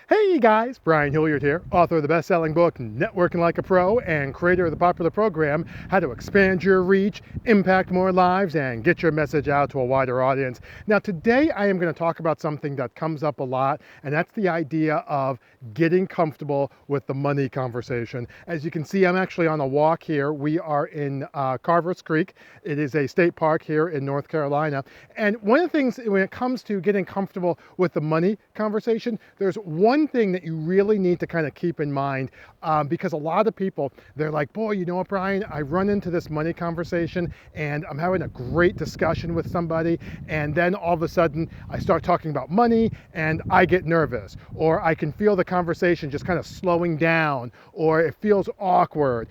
Hey guys, Brian Hilliard here, author of the best-selling book Networking Like a Pro and creator of the popular program How to Expand Your Reach, Impact More Lives, and Get Your Message Out to a Wider Audience. Now today I am going to talk about something that comes up a lot, and that's the idea of getting comfortable with the money conversation. As you can see, I'm actually on a walk here. We are in Carver's Creek. It is a state park here in North Carolina. And one of the things when it comes to getting comfortable with the money conversation, there's one thing that you really need to kind of keep in mind because a lot of people, they're like, boy, you know what, Brian, I run into this money conversation and I'm having a great discussion with somebody, and then all of a sudden I start talking about money and I get nervous, or I can feel the conversation just kind of slowing down, or it feels awkward,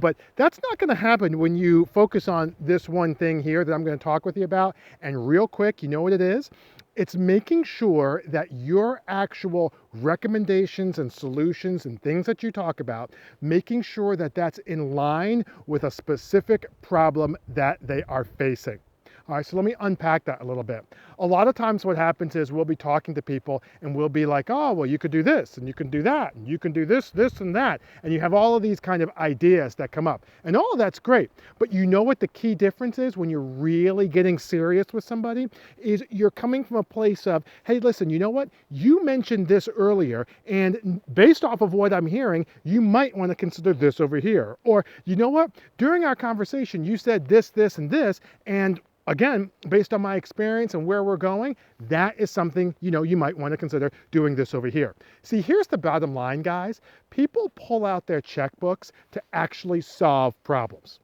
but that's not going to happen when you focus on this one thing here that I'm going to talk with you about. And real quick, you know what it is? It's making sure that your actual recommendations and solutions and things that you talk about, making sure that that's in line with a specific problem that they are facing. All right, so let me unpack that a little bit. A lot of times what happens is we'll be talking to people and we'll be like, oh, well, you could do this and you can do that and you can do this, this and that. And you have all of these kind of ideas that come up. And all of that's great. But you know what the key difference is when you're really getting serious with somebody is you're coming from a place of, hey, listen, you know what? You mentioned this earlier, and based off of what I'm hearing, you might want to consider this over here. Or, you know what? During our conversation, you said this, this, and this, and again, based on my experience and where we're going, that is something, you might want to consider doing this over here. See, here's the bottom line, guys. People pull out their checkbooks to actually solve problems.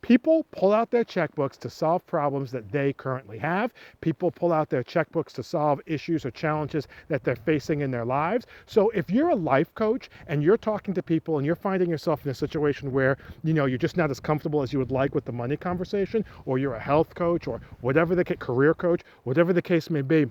People pull out their checkbooks to solve problems that they currently have. People pull out their checkbooks to solve issues or challenges that they're facing in their lives. So if you're a life coach and you're talking to people and you're finding yourself in a situation where, you're just not as comfortable as you would like with the money conversation, or you're a health coach or whatever the career coach, whatever the case may be,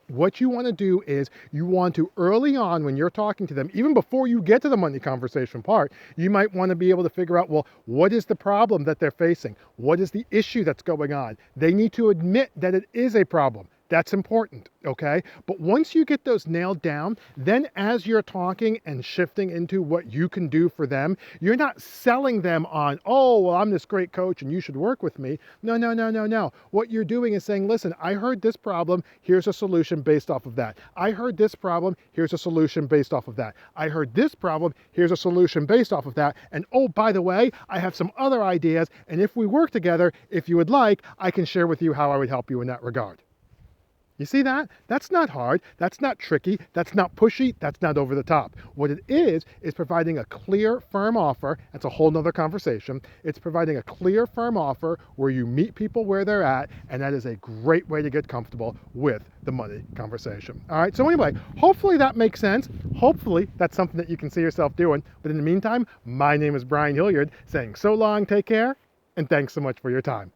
what you want to do is you want to early on when you're talking to them, even before you get to the money conversation part, you might want to be able to figure out, well, what is the problem that they're facing? What is the issue that's going on? They need to admit that it is a problem. That's important, okay? But once you get those nailed down, then as you're talking and shifting into what you can do for them, you're not selling them on, oh, well, I'm this great coach and you should work with me. No, no, no, no, no. What you're doing is saying, listen, I heard this problem, here's a solution based off of that. I heard this problem, here's a solution based off of that. I heard this problem, here's a solution based off of that. And oh, by the way, I have some other ideas, and if we work together, if you would like, I can share with you how I would help you in that regard. You see that? That's not hard. That's not tricky. That's not pushy. That's not over the top. What it is providing a clear, firm offer. That's a whole nother conversation. It's providing a clear, firm offer where you meet people where they're at, and that is a great way to get comfortable with the money conversation. All right, so anyway, hopefully that makes sense. Hopefully that's something that you can see yourself doing. But in the meantime, my name is Brian Hilliard, saying so long, take care, and thanks so much for your time.